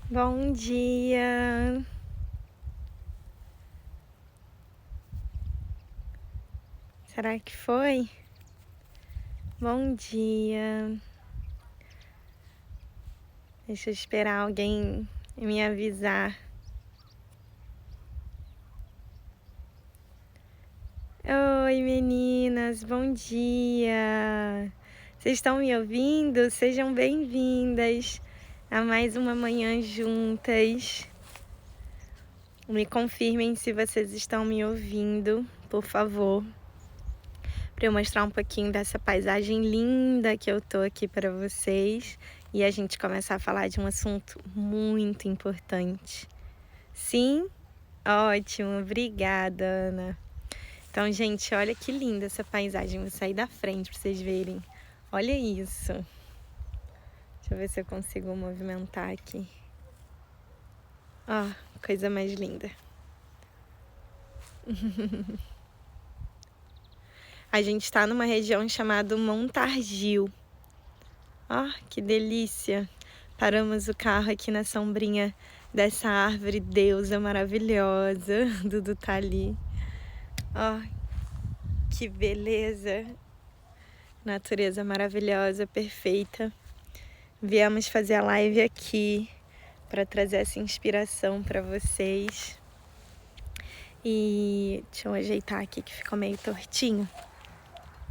Bom dia! Será que foi? Bom dia! Deixa eu esperar alguém me avisar. Oi, meninas, bom dia! Vocês estão me ouvindo? Sejam bem-vindas a mais uma manhã juntas. Me confirmem se vocês estão me ouvindo, por favor, para eu mostrar um pouquinho dessa paisagem linda que eu tô aqui para vocês e a gente começar a falar de um assunto muito importante. Sim? Ótimo, obrigada, Ana. Então, gente, olha que linda essa paisagem. Vou sair da frente para vocês verem. Olha isso. Deixa eu ver se eu consigo movimentar aqui. Ó, coisa mais linda. A gente está numa região chamada Montargil. Ó, que delícia! Paramos o carro aqui na sombrinha dessa árvore deusa maravilhosa. Dudu tá ali. Ó, que beleza! Natureza maravilhosa, perfeita. Viemos fazer a live aqui para trazer essa inspiração para vocês. E deixa eu ajeitar aqui que ficou meio tortinho,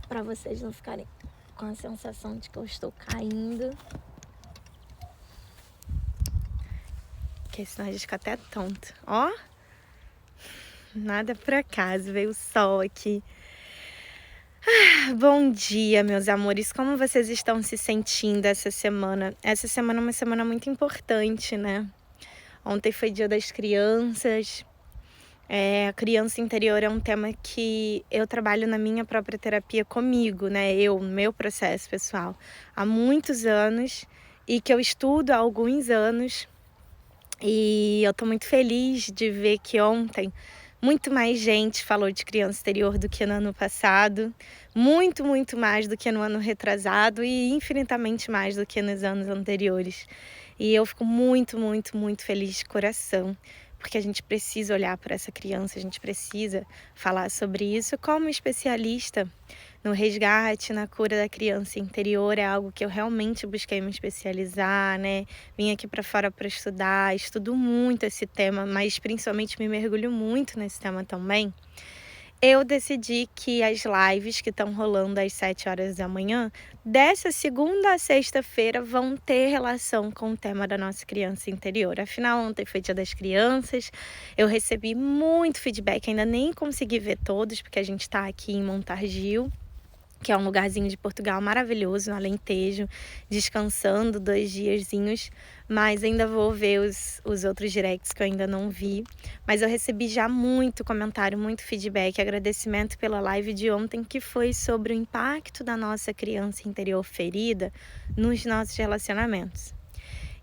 para vocês não ficarem com a sensação de que eu estou caindo. Porque senão a gente fica até tonto. Ó, nada por acaso, veio o sol aqui. Bom dia, meus amores. Como vocês estão se sentindo essa semana? Essa semana é uma semana muito importante, né? Ontem foi Dia das Crianças. A criança interior é um tema que eu trabalho na minha própria terapia comigo, né? No meu processo pessoal, há muitos anos e que eu estudo há alguns anos. E eu tô muito feliz de ver que ontem muito mais gente falou de criança interior do que no ano passado, muito mais do que no ano retrasado e infinitamente mais do que nos anos anteriores. E eu fico muito feliz de coração, porque a gente precisa olhar para essa criança, a gente precisa falar sobre isso como especialista no resgate, na cura da criança interior. É algo que eu realmente busquei me especializar, né? Vim aqui para fora para estudar, estudo muito esse tema, mas principalmente me mergulho muito nesse tema também. Eu decidi que as lives que estão rolando às 7 horas da manhã, dessa segunda a sexta-feira, vão ter relação com o tema da nossa criança interior. Afinal, ontem foi Dia das Crianças, eu recebi muito feedback, ainda nem consegui ver todos, porque a gente está aqui em Montargil, que é um lugarzinho de Portugal maravilhoso, no Alentejo, descansando 2 diazinhos, mas ainda vou ver os outros directs que eu ainda não vi. Mas eu recebi já muito comentário, muito feedback, agradecimento pela live de ontem, que foi sobre o impacto da nossa criança interior ferida nos nossos relacionamentos.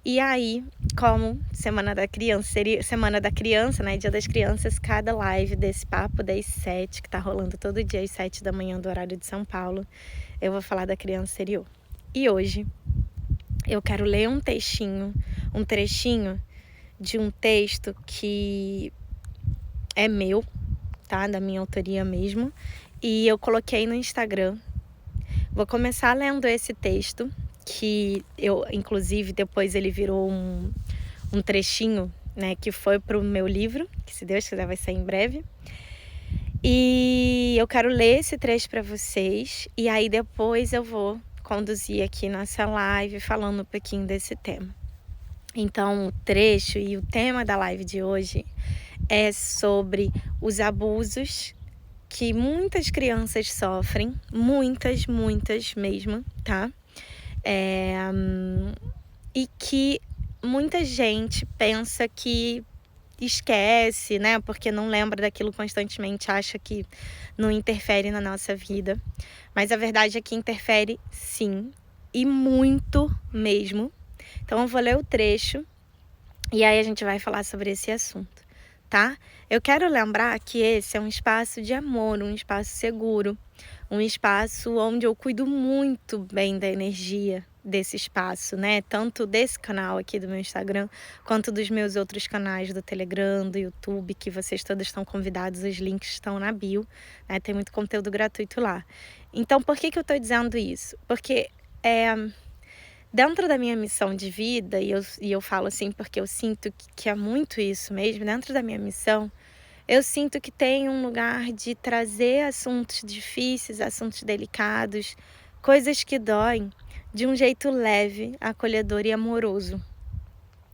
E aí, como Semana da Criança, seria Semana da Criança, né? Dia das Crianças, cada live desse papo das 7, que tá rolando todo dia às 7 da manhã do horário de São Paulo, eu vou falar da criança interior. E hoje eu quero ler um trechinho de um texto que é meu, tá? Da minha autoria mesmo. E eu coloquei no Instagram. Vou começar lendo esse texto, que eu, inclusive, depois ele virou um trechinho, né, que foi pro meu livro, que se Deus quiser vai sair em breve. E eu quero ler esse trecho para vocês, e aí depois eu vou conduzir aqui nossa live falando um pouquinho desse tema. Então, o trecho e o tema da live de hoje é sobre os abusos que muitas crianças sofrem, muitas mesmo, tá? E que muita gente pensa que esquece, né? Porque não lembra daquilo constantemente, acha que não interfere na nossa vida. Mas a verdade é que interfere sim, e muito mesmo. Então eu vou ler o trecho e aí a gente vai falar sobre esse assunto, tá? Eu quero lembrar que esse é um espaço de amor, um espaço seguro, um espaço onde eu cuido muito bem da energia desse espaço, né? Tanto desse canal aqui do meu Instagram, quanto dos meus outros canais do Telegram, do YouTube, que vocês todos estão convidados, os links estão na bio, né? Tem muito conteúdo gratuito lá. Então, por que eu tô dizendo isso? Porque dentro da minha missão de vida, e eu falo assim porque eu sinto que é muito isso mesmo, dentro da minha missão, eu sinto que tem um lugar de trazer assuntos difíceis, assuntos delicados, coisas que doem, de um jeito leve, acolhedor e amoroso.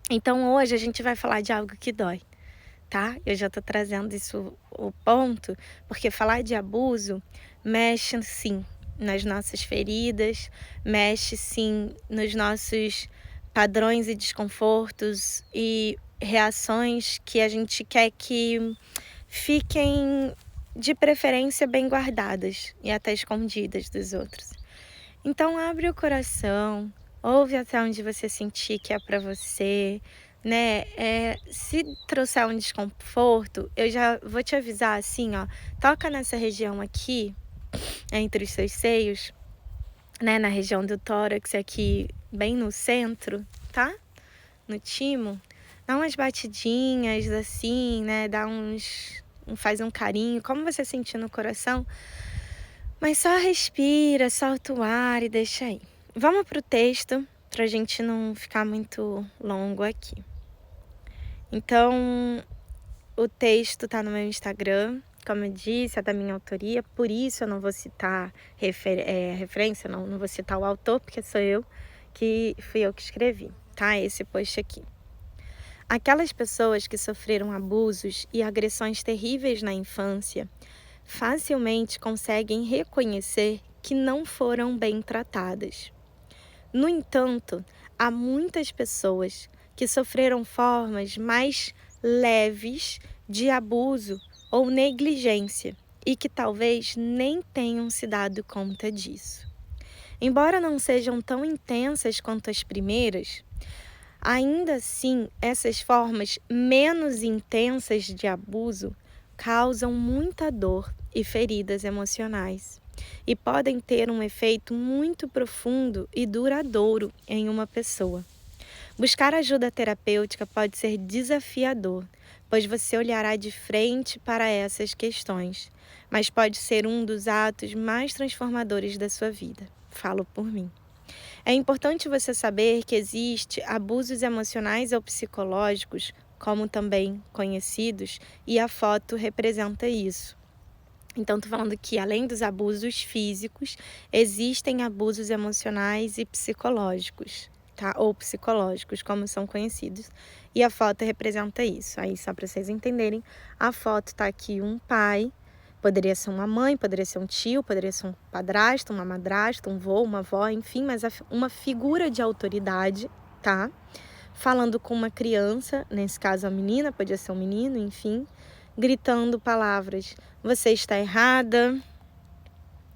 Então hoje a gente vai falar de algo que dói, tá? Eu já tô trazendo isso o ponto, porque falar de abuso mexe sim nas nossas feridas, mexe sim nos nossos padrões e desconfortos e reações que a gente quer que fiquem de preferência bem guardadas e até escondidas dos outros. Então abre o coração, ouve até onde você sentir que é para você, né? Se trouxer um desconforto, eu já vou te avisar assim, ó, toca nessa região aqui, entre os seus seios, né? Na região do tórax aqui, bem no centro, tá? No timo. Dá umas batidinhas assim, né? Faz um carinho, como você sentir no coração. Mas só respira, solta o ar e deixa aí. Vamos pro texto, pra gente não ficar muito longo aqui. Então, o texto tá no meu Instagram, como eu disse, é da minha autoria, por isso eu não vou citar referência, não vou citar o autor, porque fui eu que escrevi, tá? Esse post aqui. Aquelas pessoas que sofreram abusos e agressões terríveis na infância facilmente conseguem reconhecer que não foram bem tratadas. No entanto, há muitas pessoas que sofreram formas mais leves de abuso ou negligência e que talvez nem tenham se dado conta disso. Embora não sejam tão intensas quanto as primeiras, ainda assim, essas formas menos intensas de abuso causam muita dor e feridas emocionais e podem ter um efeito muito profundo e duradouro em uma pessoa. Buscar ajuda terapêutica pode ser desafiador, pois você olhará de frente para essas questões, mas pode ser um dos atos mais transformadores da sua vida. Falo por mim. É importante você saber que existe abusos emocionais ou psicológicos, como também conhecidos, e a foto representa isso. Então, tô falando que além dos abusos físicos, existem abusos emocionais e psicológicos, tá? Ou psicológicos, como são conhecidos. E a foto representa isso. Aí, só para vocês entenderem, a foto tá aqui um pai, poderia ser uma mãe, poderia ser um tio, poderia ser um padrasto, uma madrasta, um vô, uma avó, enfim, mas uma figura de autoridade, tá? Falando com uma criança, nesse caso a menina, podia ser um menino, enfim, gritando palavras: você está errada,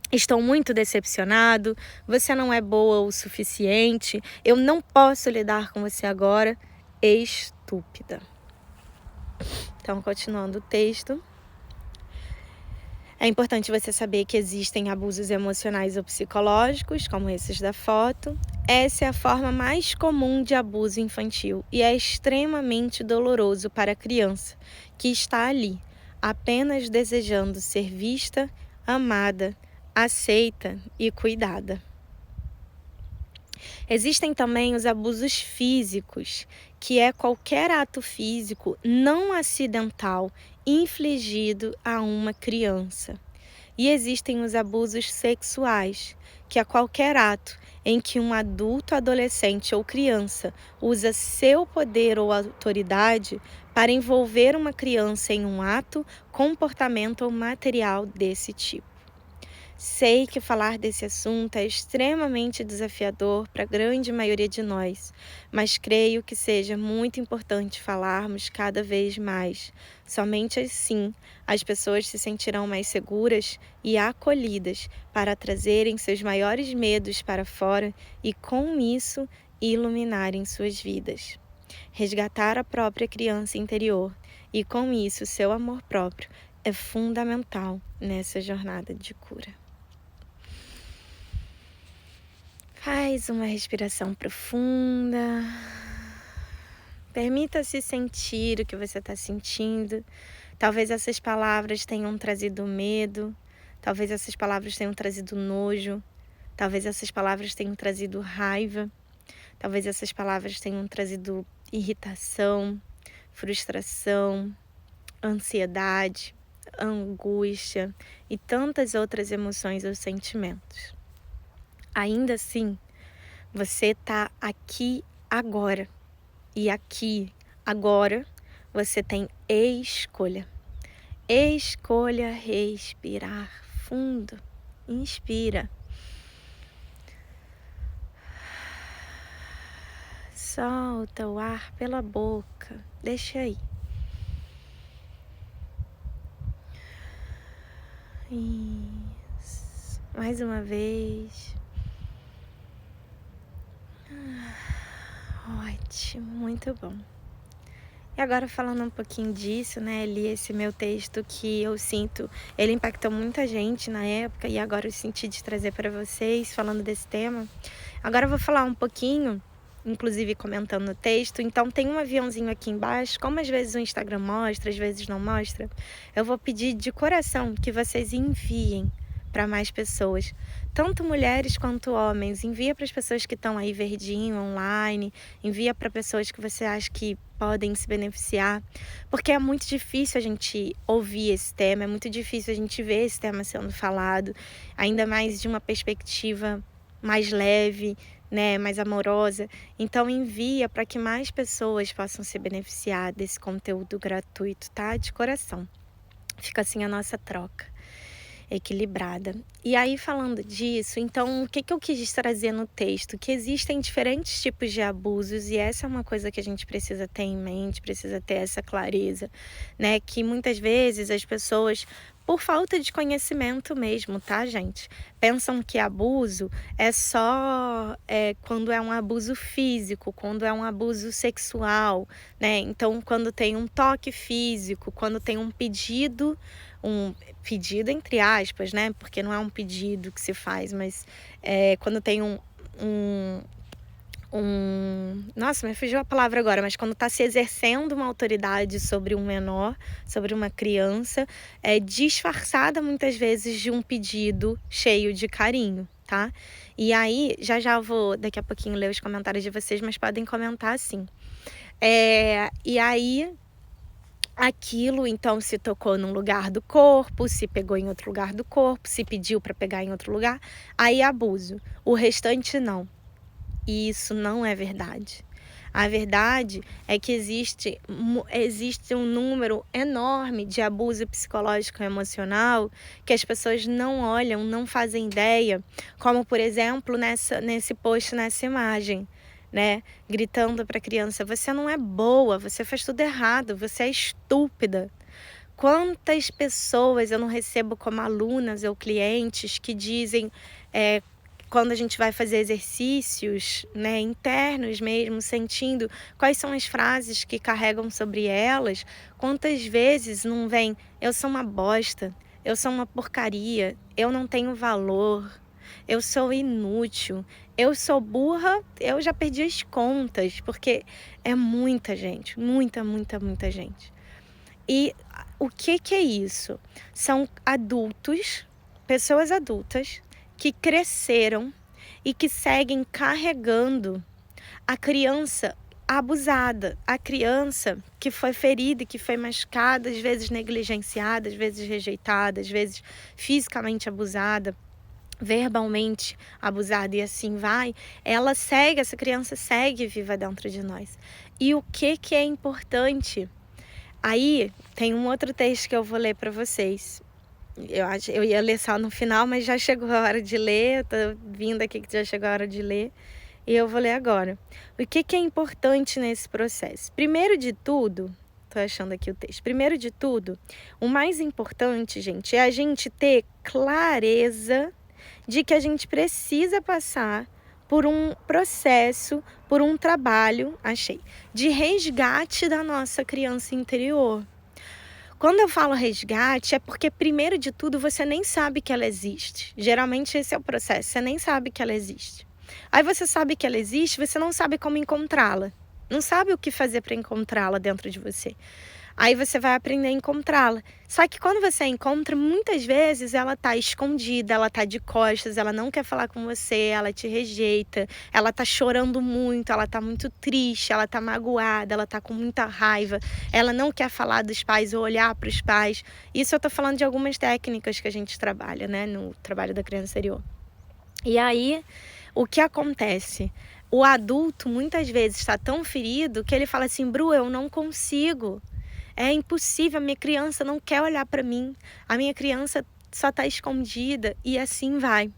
estou muito decepcionado, você não é boa o suficiente, eu não posso lidar com você agora, estúpida. Então, continuando o texto. É importante você saber que existem abusos emocionais ou psicológicos, como esses da foto. Essa é a forma mais comum de abuso infantil e é extremamente doloroso para a criança, que está ali, apenas desejando ser vista, amada, aceita e cuidada. Existem também os abusos físicos, que é qualquer ato físico não acidental infligido a uma criança. E existem os abusos sexuais, que é qualquer ato em que um adulto, adolescente ou criança usa seu poder ou autoridade para envolver uma criança em um ato, comportamento ou material desse tipo. Sei que falar desse assunto é extremamente desafiador para a grande maioria de nós, mas creio que seja muito importante falarmos cada vez mais. Somente assim as pessoas se sentirão mais seguras e acolhidas para trazerem seus maiores medos para fora e, com isso, iluminarem suas vidas. Resgatar a própria criança interior e, com isso, seu amor próprio é fundamental nessa jornada de cura. Faz uma respiração profunda. Permita-se sentir o que você está sentindo. Talvez essas palavras tenham trazido medo. Talvez essas palavras tenham trazido nojo. Talvez essas palavras tenham trazido raiva. Talvez essas palavras tenham trazido irritação, frustração, ansiedade, angústia e tantas outras emoções ou sentimentos. Ainda assim, você está aqui agora. E aqui, agora, você tem escolha. Escolha respirar fundo. Inspira. Solta o ar pela boca. Deixa aí. Isso. Mais uma vez. Ótimo, muito bom. E agora falando um pouquinho disso, né, li esse meu texto que eu sinto, ele impactou muita gente na época e agora eu senti de trazer para vocês falando desse tema. Agora eu vou falar um pouquinho, inclusive comentando no texto, então tem um aviãozinho aqui embaixo, como às vezes o Instagram mostra, às vezes não mostra, eu vou pedir de coração que vocês enviem para mais pessoas, tanto mulheres quanto homens. Envia para as pessoas que estão aí verdinho, online, envia para pessoas que você acha que podem se beneficiar, porque é muito difícil a gente ouvir esse tema, é muito difícil a gente ver esse tema sendo falado, ainda mais de uma perspectiva mais leve, né, mais amorosa. Então envia para que mais pessoas possam se beneficiar desse conteúdo gratuito, tá? De coração. Fica assim a nossa troca equilibrada. E aí, falando disso, então, o que eu quis trazer no texto? Que existem diferentes tipos de abusos e essa é uma coisa que a gente precisa ter em mente, precisa ter essa clareza, né? Que muitas vezes as pessoas, por falta de conhecimento mesmo, tá, gente? Pensam que abuso é só quando é um abuso físico, quando é um abuso sexual, né? Então, quando tem um toque físico, quando tem um pedido entre aspas, né? Porque não é um pedido que se faz, mas quando tem nossa, me fugiu a palavra agora, mas quando está se exercendo uma autoridade sobre um menor, sobre uma criança, disfarçada muitas vezes de um pedido cheio de carinho, tá? E aí, já eu vou daqui a pouquinho ler os comentários de vocês, mas podem comentar assim. E aí, aquilo então se tocou num lugar do corpo, se pegou em outro lugar do corpo, se pediu para pegar em outro lugar, aí abuso. O restante não. E isso não é verdade. A verdade é que existe um número enorme de abuso psicológico e emocional que as pessoas não olham, não fazem ideia, como por exemplo nesse post, nessa imagem, né? Gritando para a criança: você não é boa, você faz tudo errado, você é estúpida. Quantas pessoas eu não recebo como alunas ou clientes que dizem, quando a gente vai fazer exercícios, né, internos mesmo, sentindo quais são as frases que carregam sobre elas, quantas vezes não vem: eu sou uma bosta, eu sou uma porcaria, eu não tenho valor, eu sou inútil, eu sou burra, eu já perdi as contas, porque é muita gente, muita, muita, muita gente. E o que é isso? São adultos, pessoas adultas, que cresceram e que seguem carregando a criança abusada, a criança que foi ferida e que foi machucada, às vezes negligenciada, às vezes rejeitada, às vezes fisicamente abusada, verbalmente abusada e assim vai, essa criança segue viva dentro de nós. E o que é importante? Aí tem um outro texto que eu vou ler para vocês. Eu ia ler só no final, mas já chegou a hora de ler, eu tô vindo aqui que já chegou a hora de ler, e eu vou ler agora. O que é importante nesse processo? Primeiro de tudo, tô achando aqui o texto. Primeiro de tudo, o mais importante, gente, é a gente ter clareza de que a gente precisa passar por um processo, por um trabalho, de resgate da nossa criança interior. Quando eu falo resgate, é porque, primeiro de tudo, você nem sabe que ela existe. Geralmente esse é o processo, você nem sabe que ela existe. Aí você sabe que ela existe, você não sabe como encontrá-la. Não sabe o que fazer para encontrá-la dentro de você. Aí você vai aprender a encontrá-la. Só que quando você a encontra, muitas vezes ela tá escondida, ela tá de costas, ela não quer falar com você, ela te rejeita, ela tá chorando muito, ela tá muito triste, ela tá magoada, ela tá com muita raiva, ela não quer falar dos pais ou olhar para os pais. Isso eu tô falando de algumas técnicas que a gente trabalha, né, no trabalho da criança interior. E aí, o que acontece? O adulto muitas vezes está tão ferido que ele fala assim: Bru, eu não consigo. É impossível, a minha criança não quer olhar para mim, a minha criança só está escondida, e assim vai.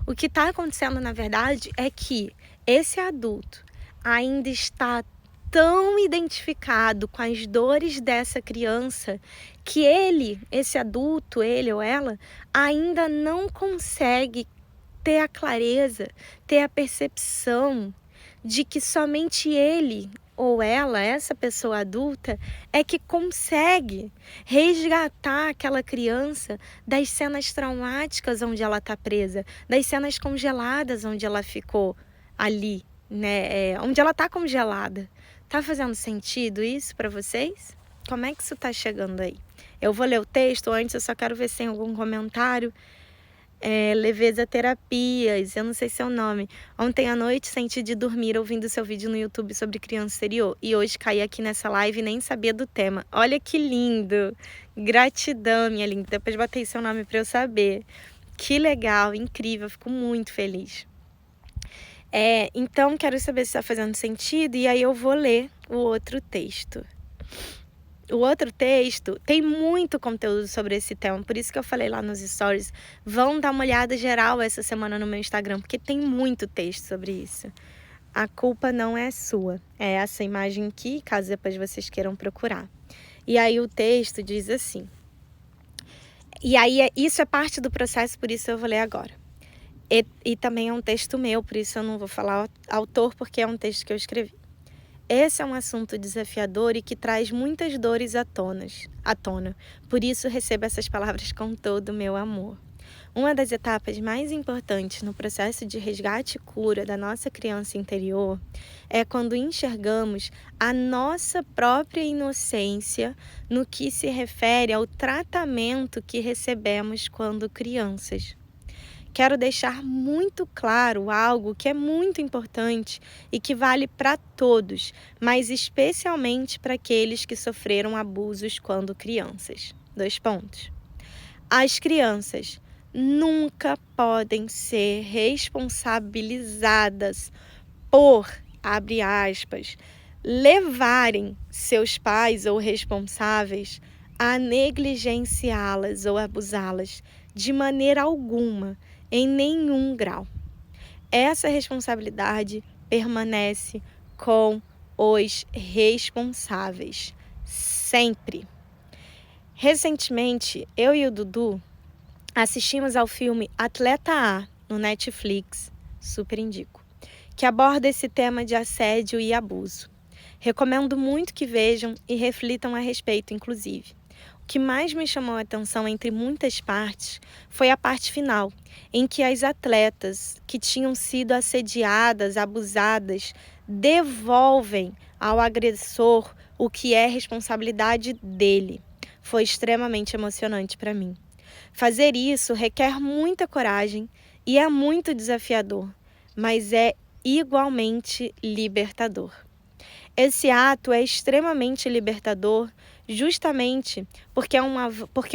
O que está acontecendo, na verdade, é que esse adulto ainda está tão identificado com as dores dessa criança que esse adulto, ele ou ela, ainda não consegue ter a clareza, ter a percepção de que somente ele ou ela, essa pessoa adulta, é que consegue resgatar aquela criança das cenas traumáticas onde ela está presa, das cenas congeladas onde ela ficou ali, né? Onde ela está congelada. Tá fazendo sentido isso para vocês? Como é que isso tá chegando aí? Eu vou ler o texto, antes eu só quero ver se tem algum comentário. Leveza Terapias, eu não sei seu nome. Ontem à noite senti de dormir ouvindo seu vídeo no YouTube sobre criança exterior. E hoje caí aqui nessa live e nem sabia do tema. Olha que lindo! Gratidão, minha linda. Depois botei seu nome para eu saber. Que legal, incrível, fico muito feliz. Então, quero saber se está fazendo sentido e aí eu vou ler o outro texto. O outro texto tem muito conteúdo sobre esse tema, por isso que eu falei lá nos stories. Vão dar uma olhada geral essa semana no meu Instagram, porque tem muito texto sobre isso. A culpa não é sua. É essa imagem aqui, caso depois vocês queiram procurar. E aí o texto diz assim. E aí isso é parte do processo, por isso eu vou ler agora. E também é um texto meu, por isso eu não vou falar o autor, porque é um texto que eu escrevi. Esse é um assunto desafiador e que traz muitas dores à tona. Por isso recebo essas palavras com todo o meu amor. Uma das etapas mais importantes no processo de resgate e cura da nossa criança interior é quando enxergamos a nossa própria inocência no que se refere ao tratamento que recebemos quando crianças. Quero deixar muito claro algo que é muito importante e que vale para todos, mas especialmente para aqueles que sofreram abusos quando crianças. 2 pontos. As crianças nunca podem ser responsabilizadas por, abre aspas, levarem seus pais ou responsáveis a negligenciá-las ou abusá-las de maneira alguma, em nenhum grau. Essa responsabilidade permanece com os responsáveis, sempre. Recentemente, eu e o Dudu assistimos ao filme Atleta A, no Netflix, super indico, que aborda esse tema de assédio e abuso. Recomendo muito que vejam e reflitam a respeito, inclusive. O que mais me chamou a atenção entre muitas partes foi a parte final, em que as atletas que tinham sido assediadas, abusadas, devolvem ao agressor o que é responsabilidade dele. Foi extremamente emocionante para mim. Fazer isso requer muita coragem e é muito desafiador, mas é igualmente libertador. Esse ato é extremamente libertador justamente porque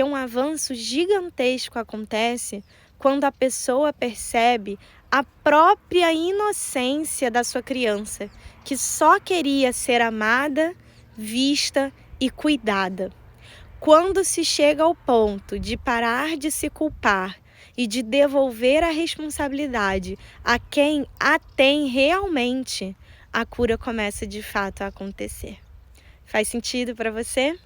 um avanço gigantesco acontece quando a pessoa percebe a própria inocência da sua criança, que só queria ser amada, vista e cuidada. Quando se chega ao ponto de parar de se culpar e de devolver a responsabilidade a quem a tem realmente, a cura começa de fato a acontecer. Faz sentido para você?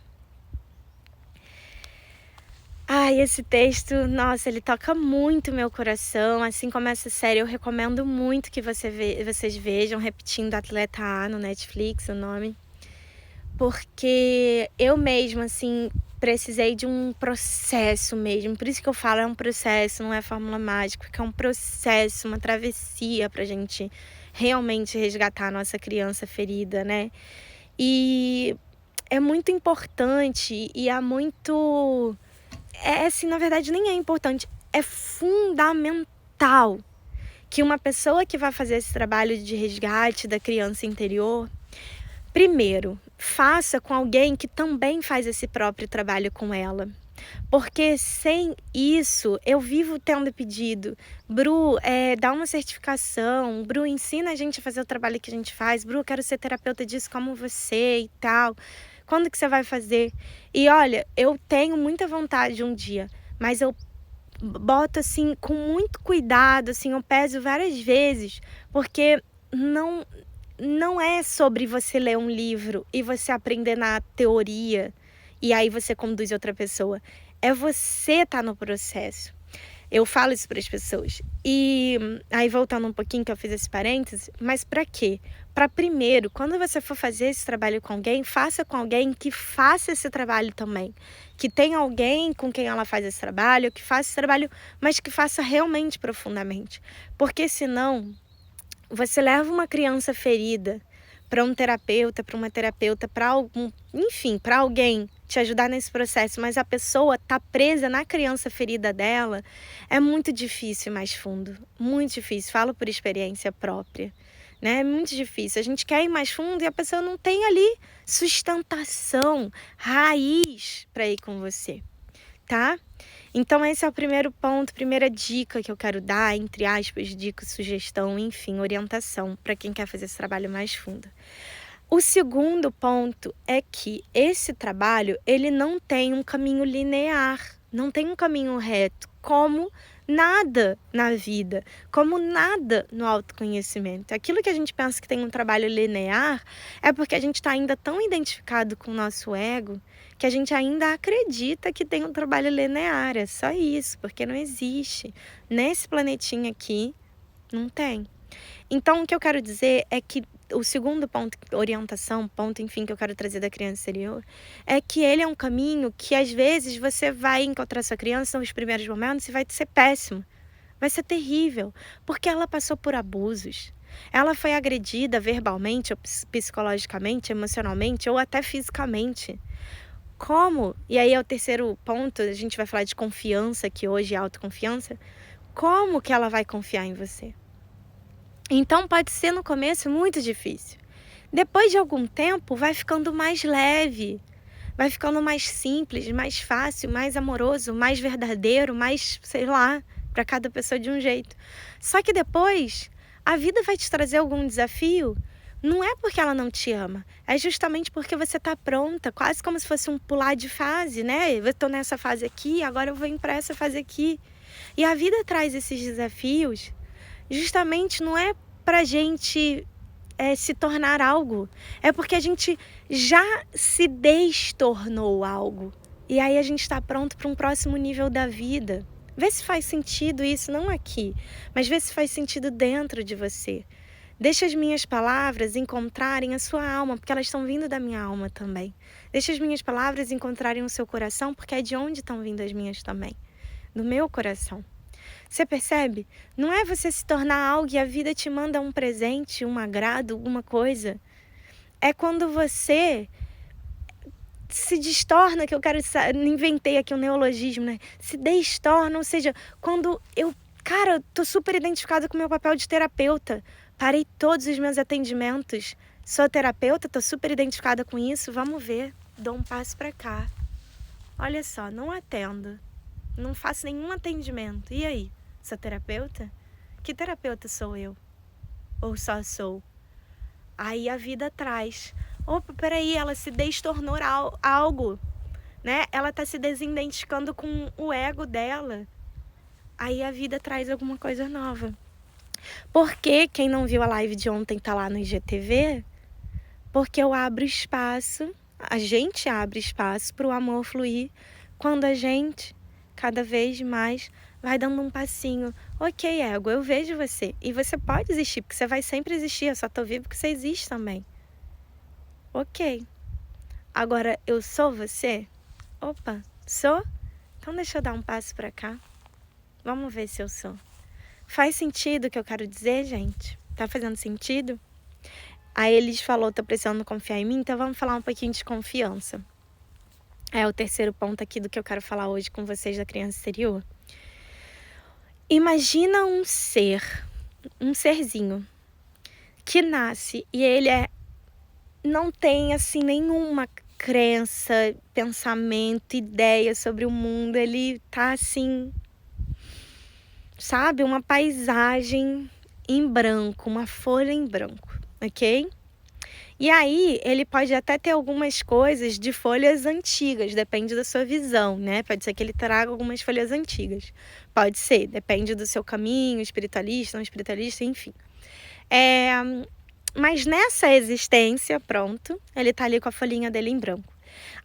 Esse texto, nossa, ele toca muito meu coração. Assim como essa série, eu recomendo muito que vocês vejam, repetindo Atleta A no Netflix, o nome. Porque eu mesma, assim, precisei de um processo mesmo. Por isso que eu falo, é um processo, não é fórmula mágica, porque é um processo, uma travessia pra gente realmente resgatar a nossa criança ferida, né? E é muito importante e é muito... assim, na verdade nem é importante, é fundamental que uma pessoa que vai fazer esse trabalho de resgate da criança interior, primeiro, faça com alguém que também faz esse próprio trabalho com ela. Porque sem isso, eu vivo tendo pedido, Bru, dá uma certificação, Bru, ensina a gente a fazer o trabalho que a gente faz, Bru, eu quero ser terapeuta disso como você e tal. Quando que você vai fazer? E olha, eu tenho muita vontade um dia, mas eu boto assim com muito cuidado, assim, eu peso várias vezes, porque não é sobre você ler um livro e você aprender na teoria e aí você conduz outra pessoa. É você estar no processo. Eu falo isso para as pessoas. E aí, voltando um pouquinho, que eu fiz esse parêntese, mas para quê? Para primeiro, quando você for fazer esse trabalho com alguém, faça com alguém que faça esse trabalho também. Que tenha alguém com quem ela faz esse trabalho, que faça esse trabalho, mas que faça realmente profundamente. Porque senão, você leva uma criança ferida para um terapeuta, para uma terapeuta, para algum, enfim, para alguém te ajudar nesse processo, mas a pessoa tá presa na criança ferida dela, é muito difícil ir mais fundo, muito difícil, falo por experiência própria, né? É muito difícil, a gente quer ir mais fundo e a pessoa não tem ali sustentação, raiz para ir com você, tá? Então esse é o primeiro ponto, primeira dica que eu quero dar, entre aspas, dica, sugestão, enfim, orientação para quem quer fazer esse trabalho mais fundo. O segundo ponto é que esse trabalho, ele não tem um caminho linear, não tem um caminho reto, como nada na vida, como nada no autoconhecimento. Aquilo que a gente pensa que tem um trabalho linear é porque a gente está ainda tão identificado com o nosso ego que a gente ainda acredita que tem um trabalho linear. É só isso, porque não existe. Nesse planetinha aqui, não tem. Então, o que eu quero dizer é que o segundo ponto, orientação, ponto, enfim, que eu quero trazer da criança exterior, é que ele é um caminho que, às vezes, você vai encontrar sua criança nos primeiros momentos e vai ser péssimo. Vai ser terrível, porque ela passou por abusos. Ela foi agredida verbalmente, ou psicologicamente, emocionalmente, ou até fisicamente. Como? E aí é o terceiro ponto, a gente vai falar de confiança, que hoje é autoconfiança. Como que ela vai confiar em você? Então pode ser no começo muito difícil. Depois de algum tempo vai ficando mais leve, vai ficando mais simples, mais fácil, mais amoroso, mais verdadeiro, mais, sei lá, para cada pessoa de um jeito. Só que depois a vida vai te trazer algum desafio, não é porque ela não te ama, é justamente porque você está pronta, quase como se fosse um pular de fase, né? Eu estou nessa fase aqui, agora eu vou indo para essa fase aqui. E a vida traz esses desafios justamente não é pra gente se tornar algo, é porque a gente já se destornou algo. E aí a gente está pronto para um próximo nível da vida. Vê se faz sentido isso, não aqui, mas vê se faz sentido dentro de você. Deixa as minhas palavras encontrarem a sua alma, porque elas estão vindo da minha alma também. Deixa as minhas palavras encontrarem o seu coração, porque é de onde estão vindo as minhas também. Do meu coração. Você percebe? Não é você se tornar algo e a vida te manda um presente, um agrado, alguma coisa. É quando você se destorna, que eu quero... Inventei aqui um neologismo, né? Se destorna, ou seja, quando eu... Cara, eu tô super identificada com o meu papel de terapeuta. Parei todos os meus atendimentos. Sou terapeuta, tô super identificada com isso. Vamos ver. Dou um passo pra cá. Olha só, não atendo. Não faço nenhum atendimento. E aí? Sou terapeuta? Que terapeuta sou eu? Ou só sou? Aí a vida traz. Opa, peraí, ela se destornou algo, né? Ela tá se desidentificando com o ego dela. Aí a vida traz alguma coisa nova. Porque quem não viu a live de ontem tá lá no IGTV? Porque eu abro espaço, a gente abre espaço para o amor fluir quando a gente, cada vez mais, vai dando um passinho. Ok, ego, eu vejo você. E você pode existir, porque você vai sempre existir. Eu só tô vivo porque você existe também. Ok. Agora, eu sou você? Opa, sou? Então deixa eu dar um passo pra cá. Vamos ver se eu sou. Faz sentido o que eu quero dizer, gente? Tá fazendo sentido? Aí eles falou, tô precisando confiar em mim, então vamos falar um pouquinho de confiança. É o terceiro ponto aqui do que eu quero falar hoje com vocês da criança interior. Imagina um serzinho, que nasce e ele não tem assim nenhuma crença, pensamento, ideia sobre o mundo. Ele tá assim, sabe? Uma paisagem em branco, uma folha em branco, ok? E aí, ele pode até ter algumas coisas de folhas antigas, depende da sua visão, né? Pode ser que ele traga algumas folhas antigas. Pode ser, depende do seu caminho, espiritualista, não espiritualista, enfim. Mas nessa existência, pronto, ele tá ali com a folhinha dele em branco.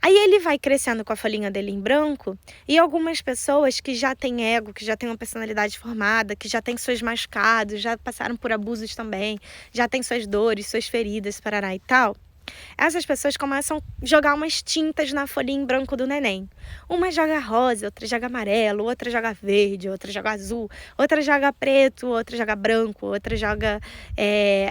Aí ele vai crescendo com a folhinha dele em branco e algumas pessoas que já têm ego, que já têm uma personalidade formada, que já têm seus machucados, já passaram por abusos também, já têm suas dores, suas feridas, parará e tal. Essas pessoas começam a jogar umas tintas na folhinha em branco do neném. Uma joga rosa, outra joga amarelo, outra joga verde, outra joga azul, outra joga preto, outra joga branco, outra joga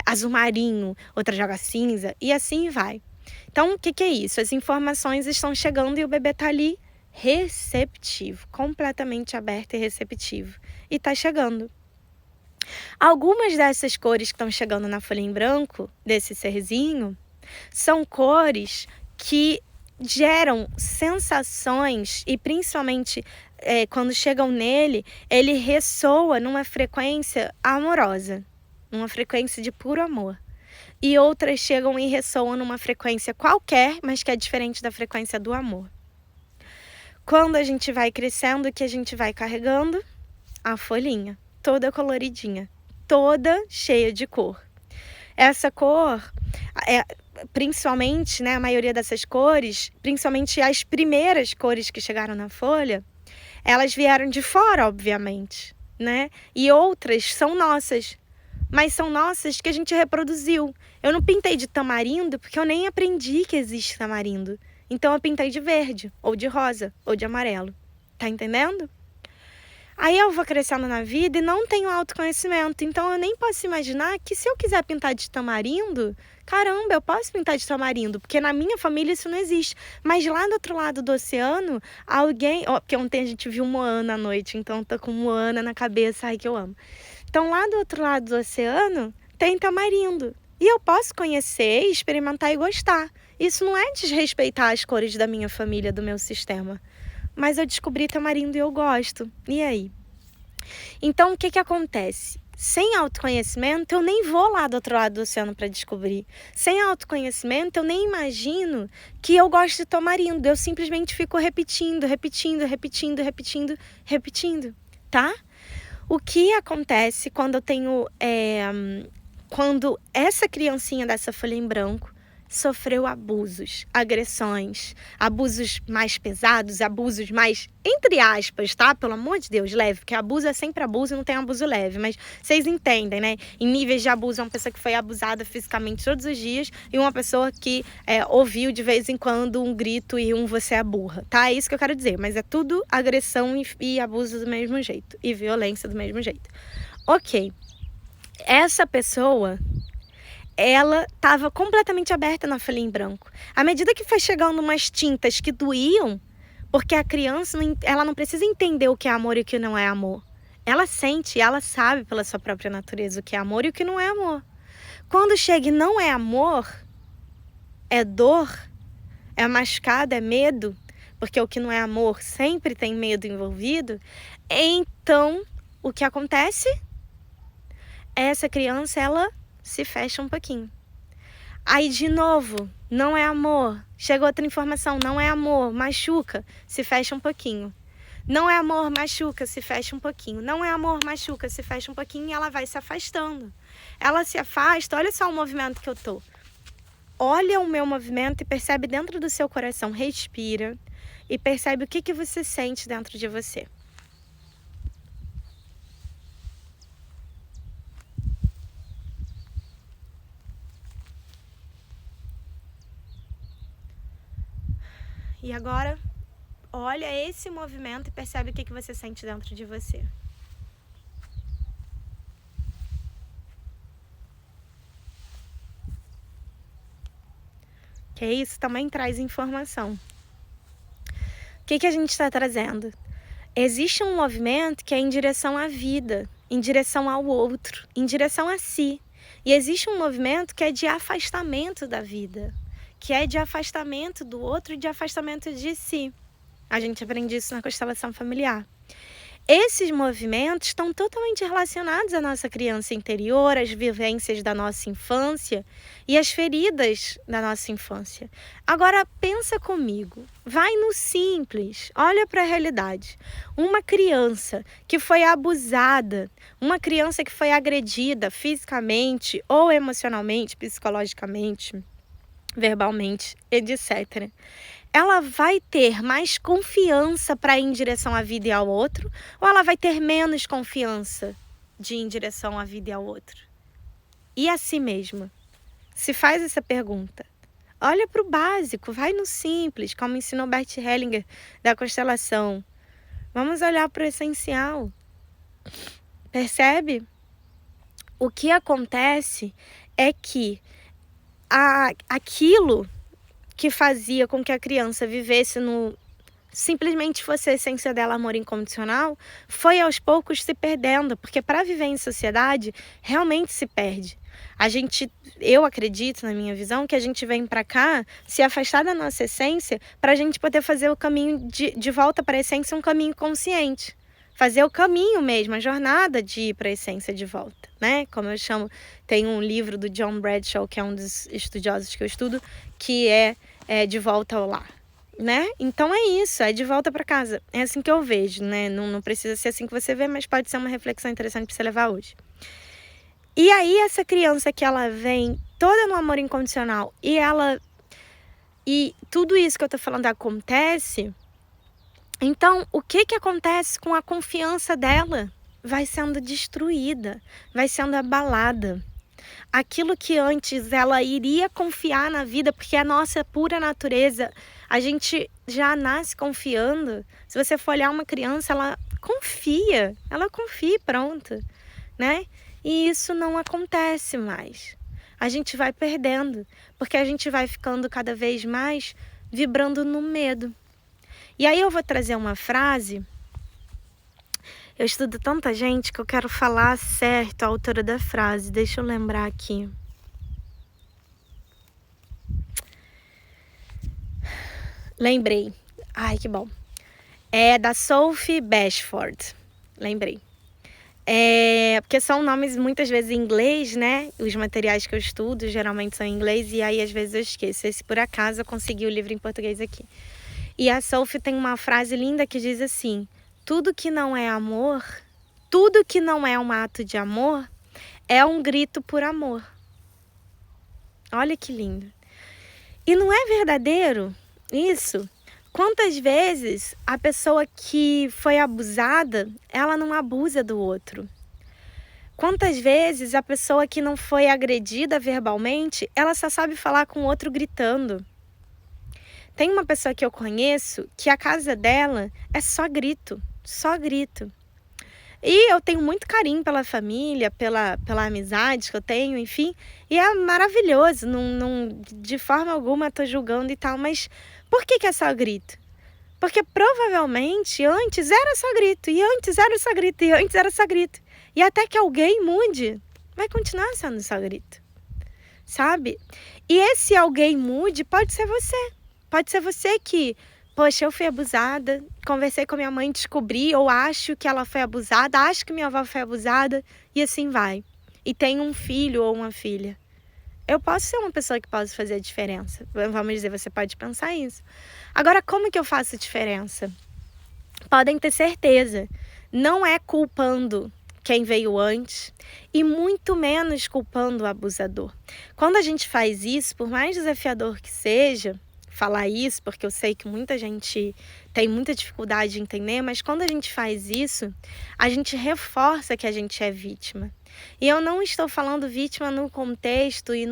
azul marinho, outra joga cinza e assim vai. Então, o que é isso? As informações estão chegando e o bebê tá ali receptivo, completamente aberto e receptivo. E tá chegando. Algumas dessas cores que estão chegando na folha em branco, desse serzinho, são cores que geram sensações e principalmente quando chegam nele, ele ressoa numa frequência amorosa, numa frequência de puro amor. E outras chegam e ressoam numa frequência qualquer, mas que é diferente da frequência do amor. Quando a gente vai crescendo, o que a gente vai carregando? A folhinha, toda coloridinha, toda cheia de cor. Essa cor, principalmente, né, a maioria dessas cores, principalmente as primeiras cores que chegaram na folha, elas vieram de fora, obviamente, né? E outras são nossas. Mas são nossas que a gente reproduziu. Eu não pintei de tamarindo porque eu nem aprendi que existe tamarindo. Então eu pintei de verde, ou de rosa, ou de amarelo. Tá entendendo? Aí eu vou crescendo na vida e não tenho autoconhecimento. Então eu nem posso imaginar que se eu quiser pintar de tamarindo, caramba, eu posso pintar de tamarindo, porque na minha família isso não existe. Mas lá do outro lado do oceano, alguém... porque ontem a gente viu Moana à noite, então tô com Moana na cabeça, ai que eu amo. Então, lá do outro lado do oceano, tem tamarindo. E eu posso conhecer, experimentar e gostar. Isso não é desrespeitar as cores da minha família, do meu sistema. Mas eu descobri tamarindo e eu gosto. E aí? Então, o que acontece? Sem autoconhecimento, eu nem vou lá do outro lado do oceano para descobrir. Sem autoconhecimento, eu nem imagino que eu gosto de tamarindo. Eu simplesmente fico repetindo, tá? O que acontece quando eu tenho... quando essa criancinha dessa folha em branco sofreu abusos, agressões, abusos mais pesados, abusos mais, entre aspas, tá? Pelo amor de Deus, leve, porque abuso é sempre abuso e não tem abuso leve, mas vocês entendem, né? Em níveis de abuso, uma pessoa que foi abusada fisicamente todos os dias e uma pessoa que ouviu de vez em quando um grito e você é burra, tá? É isso que eu quero dizer, mas é tudo agressão e abuso do mesmo jeito, e violência do mesmo jeito. Ok, essa pessoa... ela estava completamente aberta na folha em branco. À medida que foi chegando umas tintas que doíam, porque a criança ela não precisa entender o que é amor e o que não é amor. Ela sente, ela sabe pela sua própria natureza o que é amor e o que não é amor. Quando chega e não é amor, é dor, é machucado, é medo, porque o que não é amor sempre tem medo envolvido, então o que acontece? Essa criança, ela se fecha um pouquinho. Aí de novo, não é amor. Chega outra informação, não é amor, machuca, se fecha um pouquinho. Não é amor, machuca, se fecha um pouquinho. Não é amor, machuca, se fecha um pouquinho e ela vai se afastando. Ela se afasta, olha só o movimento que eu tô. Olha o meu movimento e percebe dentro do seu coração, respira e percebe o que você sente dentro de você. E agora, olha esse movimento e percebe o que você sente dentro de você. Que isso também traz informação. O que a gente está trazendo? Existe um movimento que é em direção à vida, em direção ao outro, em direção a si. E existe um movimento que é de afastamento da vida, que é de afastamento do outro e de afastamento de si. A gente aprende isso na constelação familiar. Esses movimentos estão totalmente relacionados à nossa criança interior, às vivências da nossa infância e às feridas da nossa infância. Agora, pensa comigo, vai no simples, olha para a realidade. Uma criança que foi abusada, uma criança que foi agredida fisicamente ou emocionalmente, psicologicamente, verbalmente, etc. Ela vai ter mais confiança para ir em direção à vida e ao outro? Ou ela vai ter menos confiança de ir em direção à vida e ao outro? E a si mesma? Se faz essa pergunta. Olha para o básico, vai no simples, como ensinou Bert Hellinger da constelação. Vamos olhar para o essencial. Percebe? O que acontece é que aquilo que fazia com que a criança vivesse simplesmente fosse a essência dela, amor incondicional, foi aos poucos se perdendo, porque para viver em sociedade realmente se perde. Eu acredito, na minha visão, que a gente vem para cá se afastar da nossa essência para a gente poder fazer o caminho de volta para a essência, um caminho consciente. Fazer o caminho mesmo, a jornada de ir para a essência de volta, né? Como eu chamo, tem um livro do John Bradshaw, que é um dos estudiosos que eu estudo, que é De Volta ao Lar, né? Então é isso, é de volta para casa. É assim que eu vejo, né? Não precisa ser assim que você vê, mas pode ser uma reflexão interessante para você levar hoje. E aí essa criança que ela vem toda no amor incondicional e tudo isso que eu tô falando acontece. Então, o que acontece com a confiança dela? Vai sendo destruída, vai sendo abalada. Aquilo que antes ela iria confiar na vida, porque a nossa pura natureza, a gente já nasce confiando. Se você for olhar uma criança, ela confia e pronto, né? E isso não acontece mais. A gente vai perdendo, porque a gente vai ficando cada vez mais vibrando no medo. E aí eu vou trazer uma frase. Eu estudo tanta gente que eu quero falar certo a autora da frase. Deixa eu lembrar aqui. Lembrei. Ai, que bom. É da Sophie Bashford. Lembrei. Porque são nomes muitas vezes em inglês, né? Os materiais que eu estudo geralmente são em inglês e aí às vezes eu esqueço. Esse por acaso eu consegui o livro em português aqui. E a Sophie tem uma frase linda que diz assim: tudo que não é amor, tudo que não é um ato de amor, é um grito por amor. Olha que lindo. E não é verdadeiro isso? Quantas vezes a pessoa que foi abusada, ela não abusa do outro? Quantas vezes a pessoa que não foi agredida verbalmente, ela só sabe falar com o outro gritando? Tem uma pessoa que eu conheço que a casa dela é só grito, só grito. E eu tenho muito carinho pela família, pela amizade que eu tenho, enfim. E é maravilhoso, de forma alguma estou julgando e tal. Mas por que é só grito? Porque provavelmente antes era só grito, e antes era só grito, e antes era só grito. E até que alguém mude, vai continuar sendo só grito, sabe? E esse alguém mude pode ser você. Pode ser você que, poxa, eu fui abusada, conversei com a minha mãe, descobri, ou acho que ela foi abusada, acho que minha avó foi abusada, e assim vai. E tem um filho ou uma filha. Eu posso ser uma pessoa que possa fazer a diferença. Vamos dizer, você pode pensar isso. Agora, como que eu faço diferença? Podem ter certeza, não é culpando quem veio antes e muito menos culpando o abusador. Quando a gente faz isso, por mais desafiador que seja, falar isso, porque eu sei que muita gente tem muita dificuldade de entender, mas quando a gente faz isso, a gente reforça que a gente é vítima. E eu não estou falando vítima no contexto e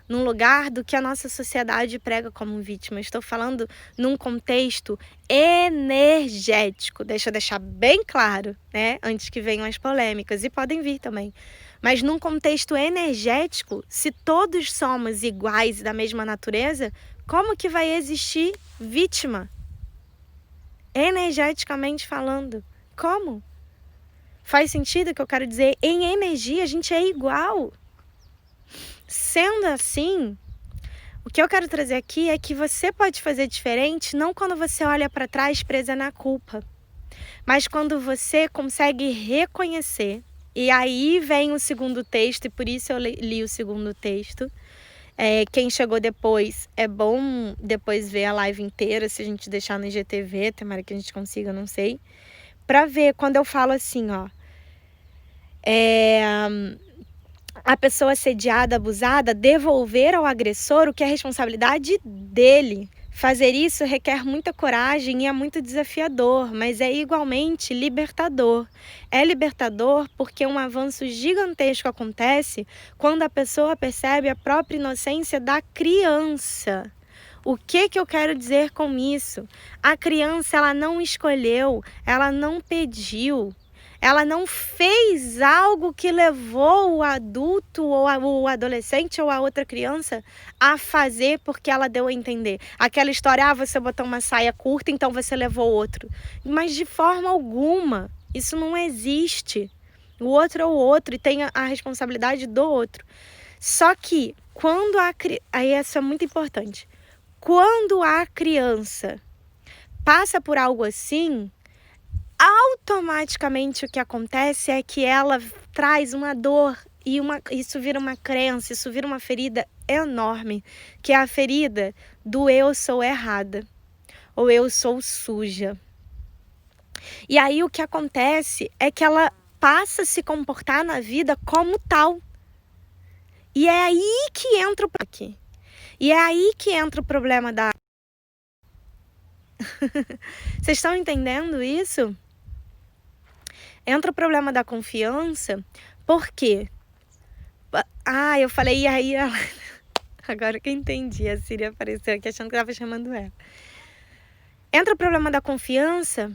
num lugar do que a nossa sociedade prega como vítima. Estou falando num contexto energético. Deixa eu deixar bem claro, né? Antes que venham as polêmicas, e podem vir também. Mas num contexto energético, se todos somos iguais e da mesma natureza, como que vai existir vítima? Energeticamente falando. Como? Faz sentido o que eu quero dizer? Em energia, a gente é igual. Sendo assim, o que eu quero trazer aqui é que você pode fazer diferente não quando você olha para trás presa na culpa, mas quando você consegue reconhecer. E aí vem o segundo texto, e por isso eu li o segundo texto. Quem chegou depois, é bom depois ver a live inteira, se a gente deixar no IGTV, tomara que a gente consiga, não sei. Para ver, quando eu falo assim, ó, a pessoa assediada, abusada, devolver ao agressor o que é responsabilidade dele. Fazer isso requer muita coragem e é muito desafiador, mas é igualmente libertador. É libertador porque um avanço gigantesco acontece quando a pessoa percebe a própria inocência da criança. O que eu quero dizer com isso? A criança, ela não escolheu, ela não pediu. Ela não fez algo que levou o adulto ou o adolescente ou a outra criança a fazer porque ela deu a entender. Aquela história, você botou uma saia curta, então você levou outro. Mas de forma alguma, isso não existe. O outro é o outro e tem a responsabilidade do outro. Só que, quando aí isso é muito importante. Quando a criança passa por algo assim, automaticamente o que acontece é que ela traz uma dor e isso vira uma crença, isso vira uma ferida enorme, que é a ferida do eu sou errada ou eu sou suja. E aí o que acontece é que ela passa a se comportar na vida como tal. E é aí que entra o problema da... Vocês estão entendendo isso? Entra o problema da confiança, por quê? Eu falei, e aí ela... Agora que eu entendi, a Síria apareceu aqui achando que eu estava chamando ela. Entra o problema da confiança,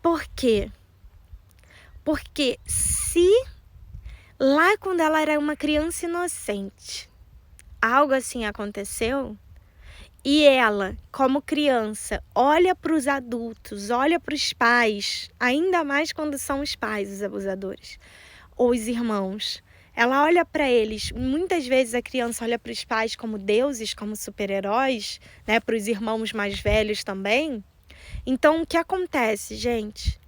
por quê? Porque se lá quando ela era uma criança inocente, algo assim aconteceu, e ela, como criança, olha para os adultos, olha para os pais, ainda mais quando são os pais os abusadores, ou os irmãos. Ela olha para eles, muitas vezes a criança olha para os pais como deuses, como super-heróis, né? Para os irmãos mais velhos também. Então, o que acontece, gente?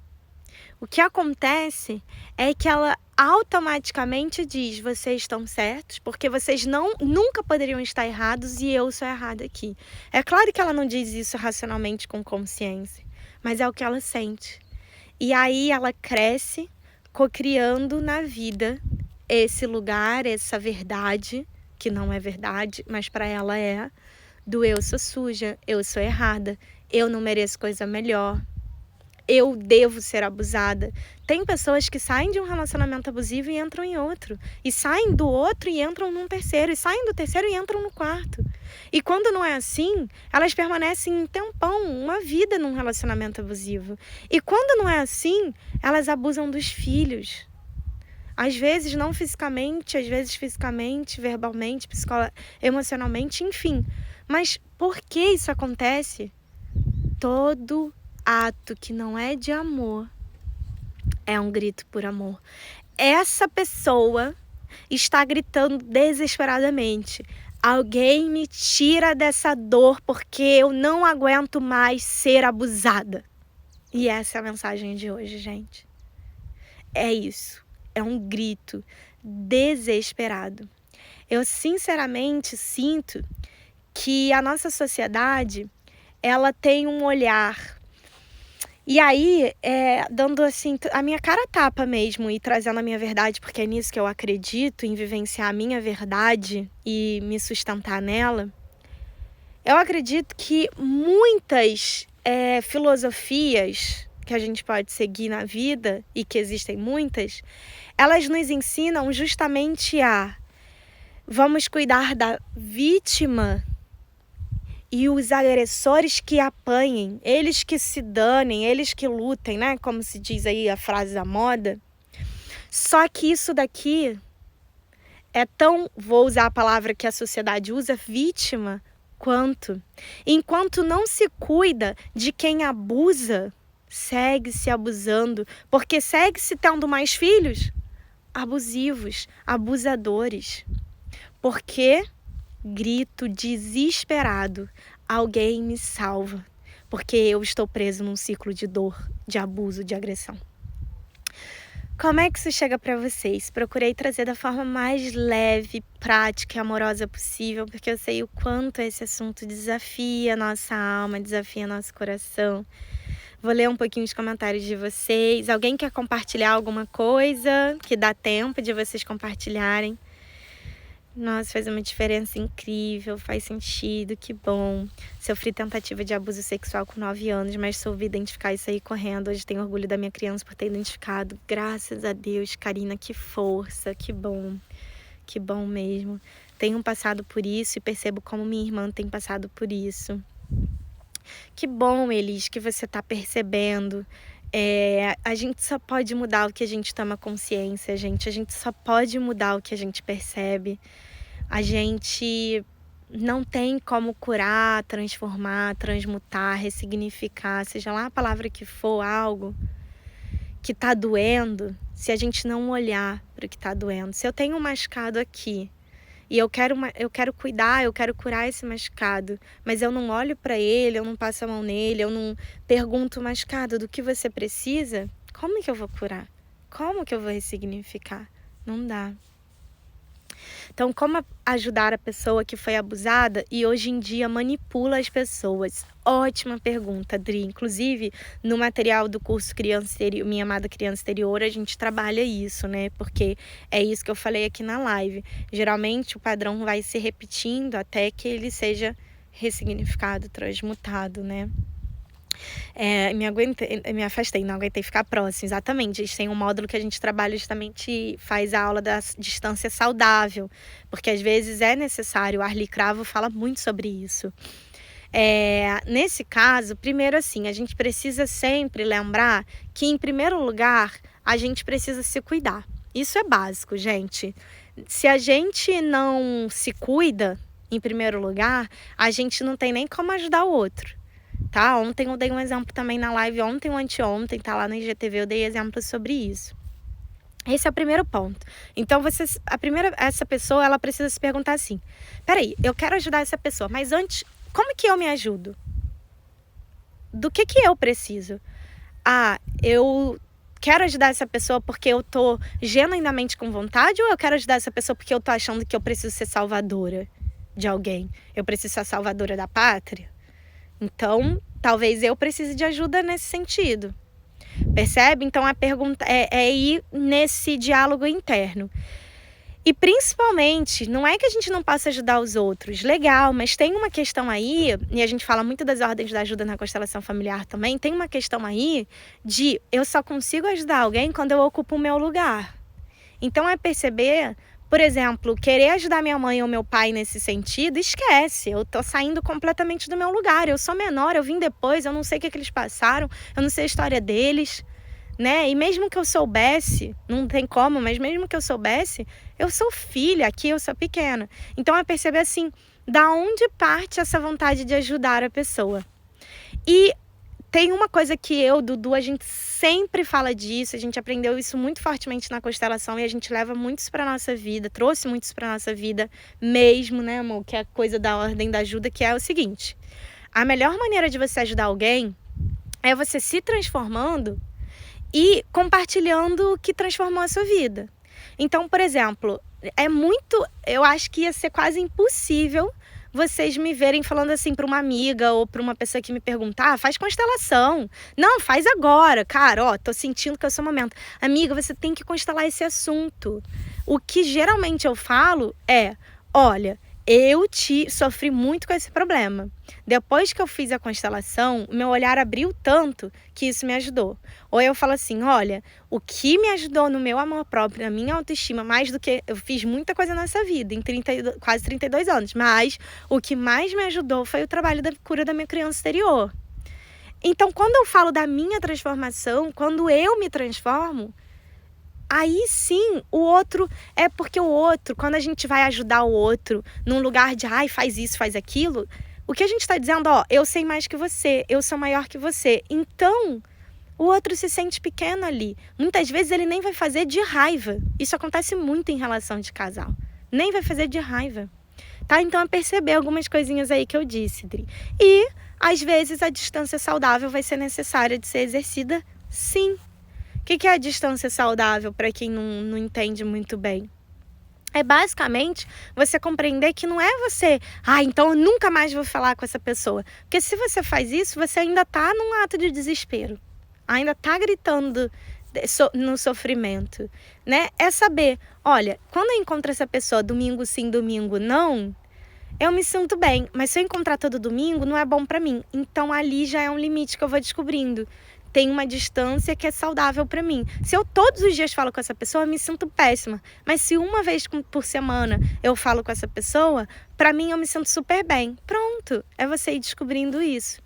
O que acontece é que ela automaticamente diz, vocês estão certos, porque vocês nunca poderiam estar errados e eu sou errada aqui. É claro que ela não diz isso racionalmente com consciência, mas é o que ela sente. E aí ela cresce cocriando na vida esse lugar, essa verdade, que não é verdade, mas para ela é, do eu sou suja, eu sou errada, eu não mereço coisa melhor. Eu devo ser abusada. Tem pessoas que saem de um relacionamento abusivo e entram em outro. E saem do outro e entram num terceiro. E saem do terceiro e entram no quarto. E quando não é assim, elas permanecem um tempão, uma vida num relacionamento abusivo. E quando não é assim, elas abusam dos filhos. Às vezes não fisicamente, às vezes fisicamente, verbalmente, emocionalmente, enfim. Mas por que isso acontece? Todo ato que não é de amor é um grito por amor. Essa pessoa está gritando desesperadamente: alguém me tira dessa dor porque eu não aguento mais ser abusada. E essa é a mensagem de hoje, gente. É isso. É um grito desesperado. Eu sinceramente sinto que a nossa sociedade, ela tem um olhar. E aí, dando assim, a minha cara tapa mesmo e trazendo a minha verdade, porque é nisso que eu acredito, em vivenciar a minha verdade e me sustentar nela. Eu acredito que muitas filosofias que a gente pode seguir na vida, e que existem muitas, elas nos ensinam justamente a Vamos cuidar da vítima e os agressores que apanhem, eles que se danem, eles que lutem, né? Como se diz aí a frase da moda. Só que isso daqui é tão, vou usar a palavra que a sociedade usa, vítima, quanto. Enquanto não se cuida de quem abusa, segue se abusando, porque segue se tendo mais filhos abusivos, abusadores. Porque grito desesperado, alguém me salva, porque eu estou preso num ciclo de dor, de abuso, de agressão. Como é que isso chega para vocês? Procurei trazer da forma mais leve, prática e amorosa possível, porque eu sei o quanto esse assunto desafia a nossa alma, desafia nosso coração. Vou ler um pouquinho os comentários de vocês. Alguém quer compartilhar alguma coisa que dá tempo de vocês compartilharem? Nossa, faz uma diferença incrível, faz sentido, que bom. Sofri tentativa de abuso sexual com 9 anos, mas soube identificar isso aí correndo. Hoje tenho orgulho da minha criança por ter identificado. Graças a Deus, Karina, que força, que bom mesmo. Tenho passado por isso e percebo como minha irmã tem passado por isso. Que bom, Elis, que você está percebendo. A gente só pode mudar o que a gente toma consciência, gente. A gente só pode mudar o que a gente percebe. A gente não tem como curar, transformar, transmutar, ressignificar, seja lá a palavra que for, algo que tá doendo, se a gente não olhar para o que tá doendo. Se eu tenho um machucado aqui e eu quero cuidar, eu quero curar esse machucado, mas eu não olho para ele, eu não passo a mão nele, eu não pergunto, machucado, do que você precisa? Como que eu vou curar? Como que eu vou ressignificar? Não dá. Então, como ajudar a pessoa que foi abusada e hoje em dia manipula as pessoas? Ótima pergunta, Dri. Inclusive, no material do curso Minha Amada Criança Exterior, a gente trabalha isso, né? Porque é isso que eu falei aqui na live. Geralmente, o padrão vai se repetindo até que ele seja ressignificado, transmutado, né? Me afastei, não aguentei ficar próximo, exatamente. A gente tem um módulo que a gente trabalha justamente, faz a aula da distância saudável, porque às vezes é necessário, o Arli Cravo fala muito sobre isso. Nesse caso, primeiro assim, a gente precisa sempre lembrar que, em primeiro lugar, a gente precisa se cuidar. Isso é básico, gente. Se a gente não se cuida, em primeiro lugar, a gente não tem nem como ajudar o outro. Tá? Ontem eu dei um exemplo também na live, ontem ou anteontem, tá lá no IGTV, eu dei exemplos sobre isso. Esse é o primeiro ponto. Então, essa pessoa, ela precisa se perguntar assim, peraí, eu quero ajudar essa pessoa, mas antes, como que eu me ajudo? Do que eu preciso? Eu quero ajudar essa pessoa porque eu tô genuinamente com vontade, ou eu quero ajudar essa pessoa porque eu tô achando que eu preciso ser salvadora de alguém? Eu preciso ser a salvadora da pátria? Então, talvez eu precise de ajuda nesse sentido. Percebe? Então, a pergunta é ir nesse diálogo interno. E, principalmente, não é que a gente não possa ajudar os outros. Legal, mas tem uma questão aí, e a gente fala muito das ordens da ajuda na constelação familiar também, tem uma questão aí de eu só consigo ajudar alguém quando eu ocupo o meu lugar. Então, é perceber... Por exemplo, querer ajudar minha mãe ou meu pai nesse sentido, esquece. Eu tô saindo completamente do meu lugar. Eu sou menor, eu vim depois, eu não sei o que eles passaram, eu não sei a história deles, né? E mesmo que eu soubesse, não tem como, mas mesmo que eu soubesse, eu sou filha aqui, eu sou pequena. Então é perceber assim, da onde parte essa vontade de ajudar a pessoa. E tem uma coisa que Dudu, a gente sempre fala disso, a gente aprendeu isso muito fortemente na constelação e a gente leva muito isso pra nossa vida, trouxe muito isso pra nossa vida mesmo, né, amor? Que é a coisa da ordem da ajuda, que é o seguinte: a melhor maneira de você ajudar alguém é você se transformando e compartilhando o que transformou a sua vida. Então, por exemplo, eu acho que ia ser quase impossível vocês me verem falando assim para uma amiga ou para uma pessoa que me perguntar, faz constelação. Não, faz agora. Cara, tô sentindo que é o seu momento. Amiga, você tem que constelar esse assunto. O que geralmente eu falo é, olha, sofri muito com esse problema. Depois que eu fiz a constelação, meu olhar abriu tanto que isso me ajudou. Ou eu falo assim, olha, o que me ajudou no meu amor próprio, na minha autoestima, mais do que... Eu fiz muita coisa nessa vida, em quase 32 anos, mas o que mais me ajudou foi o trabalho da cura da minha criança interior. Então, quando eu falo da minha transformação, quando eu me transformo, aí sim, o outro, é porque o outro, quando a gente vai ajudar o outro num lugar de, ai, faz isso, faz aquilo, o que a gente está dizendo, ó, eu sei mais que você, eu sou maior que você. Então, o outro se sente pequeno ali. Muitas vezes ele nem vai fazer de raiva. Isso acontece muito em relação de casal. Nem vai fazer de raiva. Tá? Então, é perceber algumas coisinhas aí que eu disse, Dri. E, às vezes, a distância saudável vai ser necessária de ser exercida, sim. O que é a distância saudável, para quem não entende muito bem? É basicamente você compreender que não é você, então eu nunca mais vou falar com essa pessoa. Porque se você faz isso, você ainda está num ato de desespero. Ainda está gritando no sofrimento, né? É saber, olha, quando eu encontro essa pessoa domingo sim, domingo não, eu me sinto bem. Mas se eu encontrar todo domingo, não é bom para mim. Então ali já é um limite que eu vou descobrindo. Tem uma distância que é saudável para mim. Se eu todos os dias falo com essa pessoa, eu me sinto péssima. Mas se uma vez por semana eu falo com essa pessoa, para mim eu me sinto super bem. Pronto, é você ir descobrindo isso.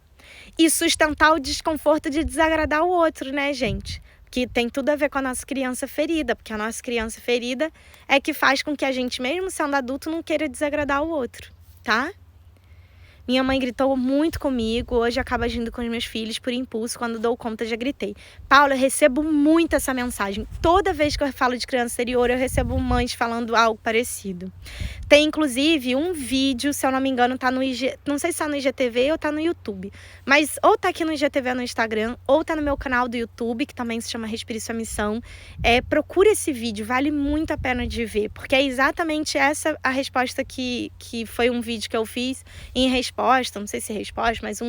E sustentar o desconforto de desagradar o outro, né, gente? Que tem tudo a ver com a nossa criança ferida, porque a nossa criança ferida é que faz com que a gente, mesmo sendo adulto, não queira desagradar o outro, tá? Minha mãe gritou muito comigo, hoje acaba agindo com os meus filhos por impulso, quando dou conta já gritei. Paula, eu recebo muito essa mensagem. Toda vez que eu falo de criança interior, eu recebo mães falando algo parecido. Tem inclusive um vídeo, se eu não me engano, tá no não sei se tá no IGTV ou tá no YouTube, mas ou tá aqui no IGTV no Instagram, ou tá no meu canal do YouTube, que também se chama Respire Sua Missão. Procure esse vídeo, vale muito a pena de ver, porque é exatamente essa a resposta que foi um vídeo que eu fiz em resposta, não sei se resposta, mas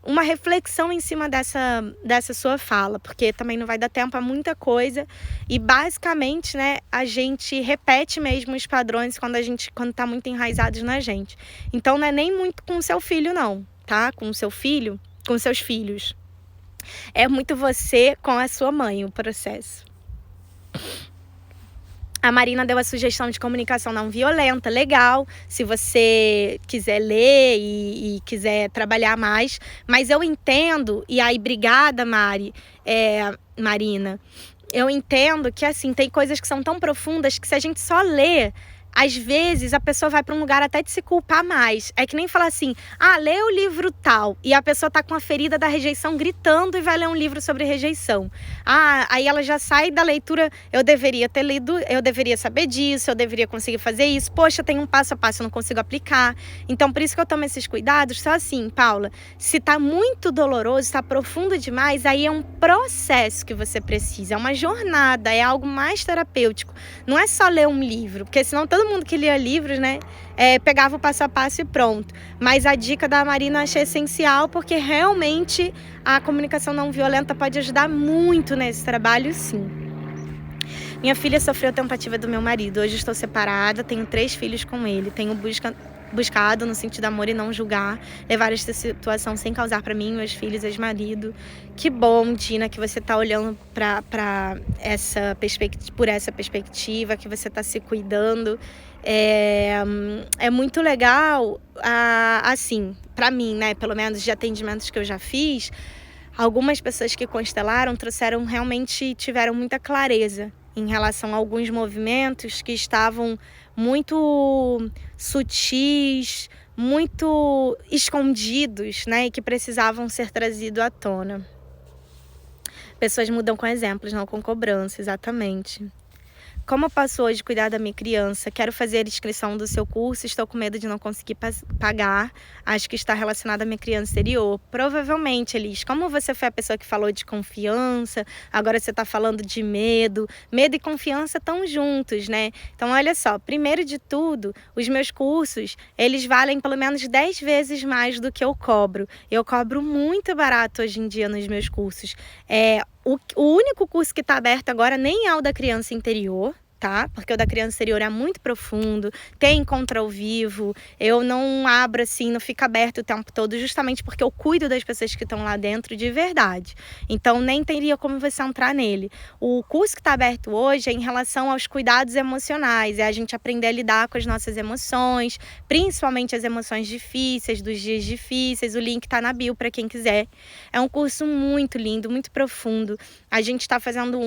uma reflexão em cima dessa sua fala, porque também não vai dar tempo a muita coisa, e basicamente, né, a gente repete mesmo os padrões quando tá muito enraizados na gente. Então não é nem muito com o seu filho não, tá? Com o seu filho, com seus filhos. É muito você com a sua mãe, o processo. A Marina deu a sugestão de comunicação não violenta, legal, se você quiser ler e quiser trabalhar mais. Mas eu entendo, e aí, obrigada, Marina, eu entendo que, assim, tem coisas que são tão profundas que se a gente só lê, às vezes a pessoa vai para um lugar até de se culpar mais. É que nem falar assim, lê o livro tal, e a pessoa tá com a ferida da rejeição gritando e vai ler um livro sobre rejeição. Aí ela já sai da leitura, eu deveria ter lido, eu deveria saber disso, eu deveria conseguir fazer isso, poxa, tem um passo a passo, eu não consigo aplicar. Então por isso que eu tomo esses cuidados, só assim, Paula, se tá muito doloroso, tá profundo demais, aí é um processo que você precisa, é uma jornada, é algo mais terapêutico. Não é só ler um livro, porque senão todo mundo que lia livros, né, pegava o passo a passo e pronto. Mas a dica da Marina eu achei essencial, porque realmente a comunicação não violenta pode ajudar muito nesse trabalho, sim. Minha filha sofreu a tentativa do meu marido. Hoje estou separada, tenho 3 filhos com ele. Tenho buscado no sentido de amor e não julgar, levar esta situação sem causar para mim, meus filhos, ex-marido. Que bom, Dina, que você está olhando por essa perspectiva, que você está se cuidando. É muito legal, assim, para mim, né, pelo menos de atendimentos que eu já fiz, algumas pessoas que constelaram tiveram muita clareza em relação a alguns movimentos que estavam muito sutis, muito escondidos, né, e que precisavam ser trazidos à tona. Pessoas mudam com exemplos, não com cobrança, exatamente. Como eu posso hoje cuidar da minha criança? Quero fazer a inscrição do seu curso, estou com medo de não conseguir pagar. Acho que está relacionado à minha criança interior. Provavelmente, Elis, como você foi a pessoa que falou de confiança, agora você está falando de medo. Medo e confiança estão juntos, né? Então, olha só, primeiro de tudo, os meus cursos, eles valem pelo menos 10 vezes mais do que eu cobro. Eu cobro muito barato hoje em dia nos meus cursos. O único curso que está aberto agora nem é o da criança interior, tá? Porque o da criança interior é muito profundo, tem encontro ao vivo, eu não abro assim, não fica aberto o tempo todo, justamente porque eu cuido das pessoas que estão lá dentro de verdade. Então nem teria como você entrar nele. O curso que está aberto hoje é em relação aos cuidados emocionais, é a gente aprender a lidar com as nossas emoções, principalmente as emoções difíceis, dos dias difíceis. O link está na bio para quem quiser. É um curso muito lindo, muito profundo. A gente está fazendo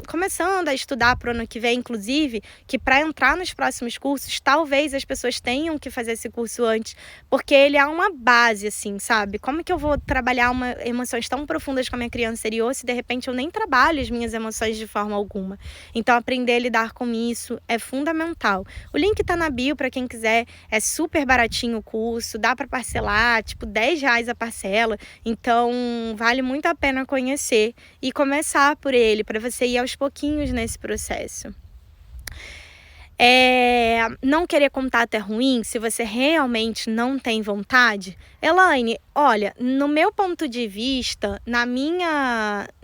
começando a estudar para o ano que vem, inclusive, que para entrar nos próximos cursos, talvez as pessoas tenham que fazer esse curso antes, porque ele é uma base, assim, sabe? Como que eu vou trabalhar emoções tão profundas com a minha criança interior se de repente eu nem trabalho as minhas emoções de forma alguma? Então, aprender a lidar com isso é fundamental. O link tá na bio para quem quiser, é super baratinho o curso, dá para parcelar, tipo R$10 a parcela, então vale muito a pena conhecer e começar por ele, para você ir aos pouquinhos nesse processo. Não querer contato é ruim se você realmente não tem vontade? Elaine, olha, no meu ponto de vista,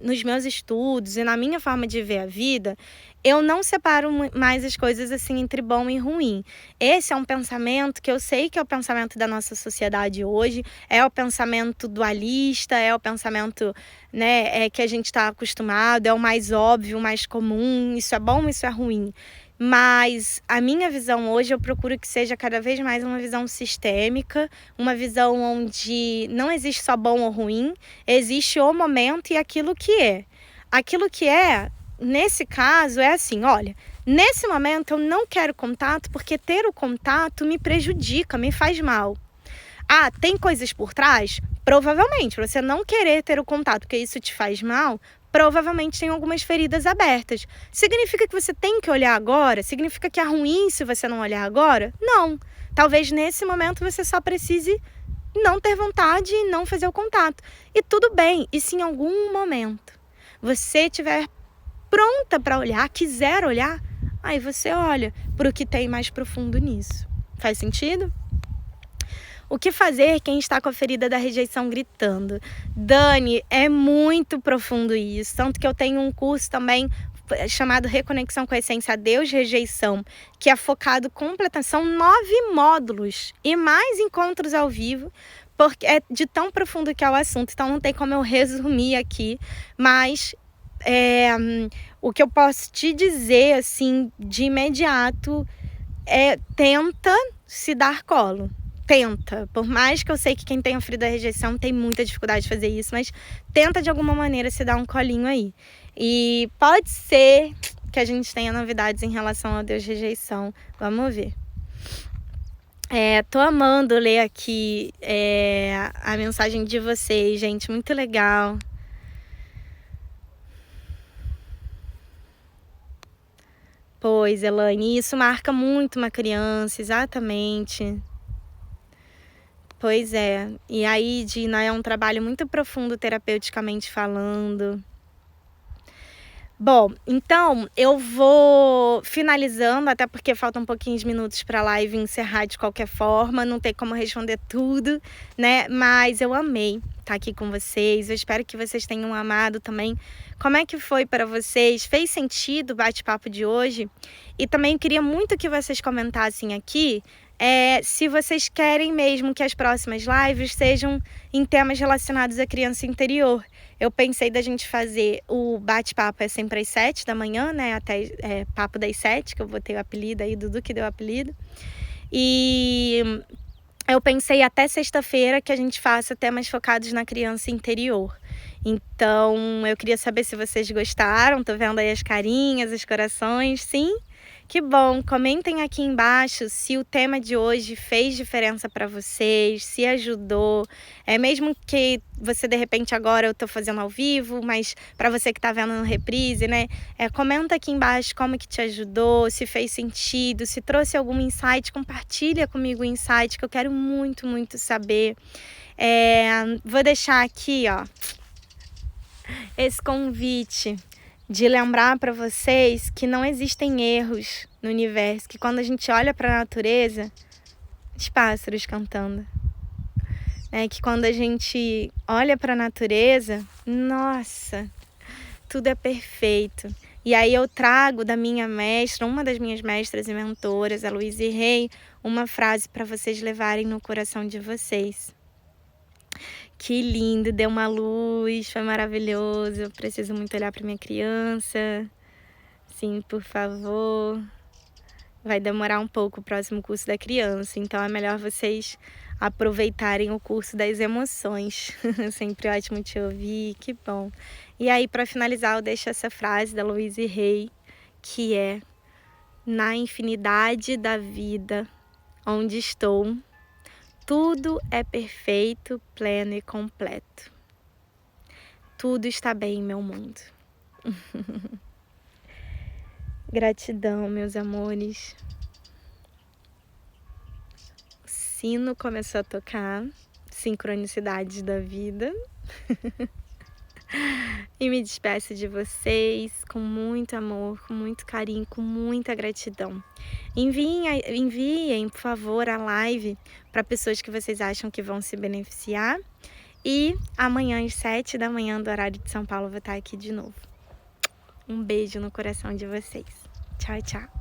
nos meus estudos e na minha forma de ver a vida, eu não separo mais as coisas assim entre bom e ruim. Esse é um pensamento que eu sei que é o pensamento da nossa sociedade hoje, é o pensamento dualista, é o pensamento, né, que a gente está acostumado, é o mais óbvio, o mais comum, isso é bom, isso é ruim. Mas a minha visão hoje, eu procuro que seja cada vez mais uma visão sistêmica, uma visão onde não existe só bom ou ruim, existe o momento e aquilo que é. Aquilo que é, nesse caso, é assim, olha, nesse momento eu não quero contato porque ter o contato me prejudica, me faz mal. Ah, tem coisas por trás? Provavelmente, você não querer ter o contato porque isso te faz mal, provavelmente tem algumas feridas abertas. Significa que você tem que olhar agora? Significa que é ruim se você não olhar agora? Não. Talvez nesse momento você só precise não ter vontade e não fazer o contato. E tudo bem. E se em algum momento você estiver pronta para olhar, quiser olhar, aí você olha para o que tem mais profundo nisso. Faz sentido? O que fazer quem está com a ferida da rejeição gritando? Dani, é muito profundo isso. Tanto que eu tenho um curso também chamado Reconexão com a Essência, Deus, Rejeição, que é focado completamente. São 9 módulos e mais encontros ao vivo, porque é de tão profundo que é o assunto. Então não tem como eu resumir aqui, mas o que eu posso te dizer assim de imediato é: tenta se dar colo. Tenta, por mais que eu sei que quem tem a ferida da rejeição tem muita dificuldade de fazer isso, mas tenta de alguma maneira se dar um colinho aí. E pode ser que a gente tenha novidades em relação ao Deus rejeição. Vamos ver. Tô amando ler aqui a mensagem de vocês, gente. Muito legal. Pois, Elaine, isso marca muito uma criança, exatamente. Pois é. E aí, Dina, é um trabalho muito profundo terapeuticamente falando. Bom, então eu vou finalizando, até porque faltam pouquinhos minutos para a live encerrar de qualquer forma, não tem como responder tudo, né? Mas eu amei estar aqui com vocês, eu espero que vocês tenham amado também. Como é que foi para vocês? Fez sentido o bate-papo de hoje? E também queria muito que vocês comentassem aqui se vocês querem mesmo que as próximas lives sejam em temas relacionados à criança interior. Eu pensei da gente fazer o bate-papo sempre às 7 da manhã, né? Até papo das 7, que eu botei o apelido aí, Dudu que deu o apelido. E eu pensei até sexta-feira que a gente faça temas focados na criança interior. Então, eu queria saber se vocês gostaram. Tô vendo aí as carinhas, os corações. Sim? Que bom! Comentem aqui embaixo se o tema de hoje fez diferença para vocês, se ajudou. Mesmo que você, de repente, agora eu tô fazendo ao vivo, mas para você que tá vendo no reprise, né? Comenta aqui embaixo como que te ajudou, se fez sentido, se trouxe algum insight, compartilha comigo o insight, que eu quero muito, muito saber. Vou deixar aqui, ó, esse convite de lembrar para vocês que não existem erros no universo, que quando a gente olha para a natureza, os pássaros cantando, que quando a gente olha para a natureza, nossa, tudo é perfeito. E aí eu trago da minha mestra, uma das minhas mestras e mentoras, a Louise Hay, uma frase para vocês levarem no coração de vocês. Que lindo, deu uma luz, foi maravilhoso. Eu preciso muito olhar para minha criança. Sim, por favor. Vai demorar um pouco o próximo curso da criança, então é melhor vocês aproveitarem o curso das emoções. Sempre ótimo te ouvir, que bom. E aí, para finalizar, eu deixo essa frase da Louise Hay, que é: na infinidade da vida onde estou, tudo é perfeito, pleno e completo. Tudo está bem em meu mundo. Gratidão, meus amores. O sino começou a tocar, sincronicidades da vida. E me despeço de vocês com muito amor, com muito carinho, com muita gratidão. Enviem, por favor, a live para pessoas que vocês acham que vão se beneficiar. E amanhã, às 7 da manhã, do horário de São Paulo, eu vou estar aqui de novo. Um beijo no coração de vocês. Tchau, tchau.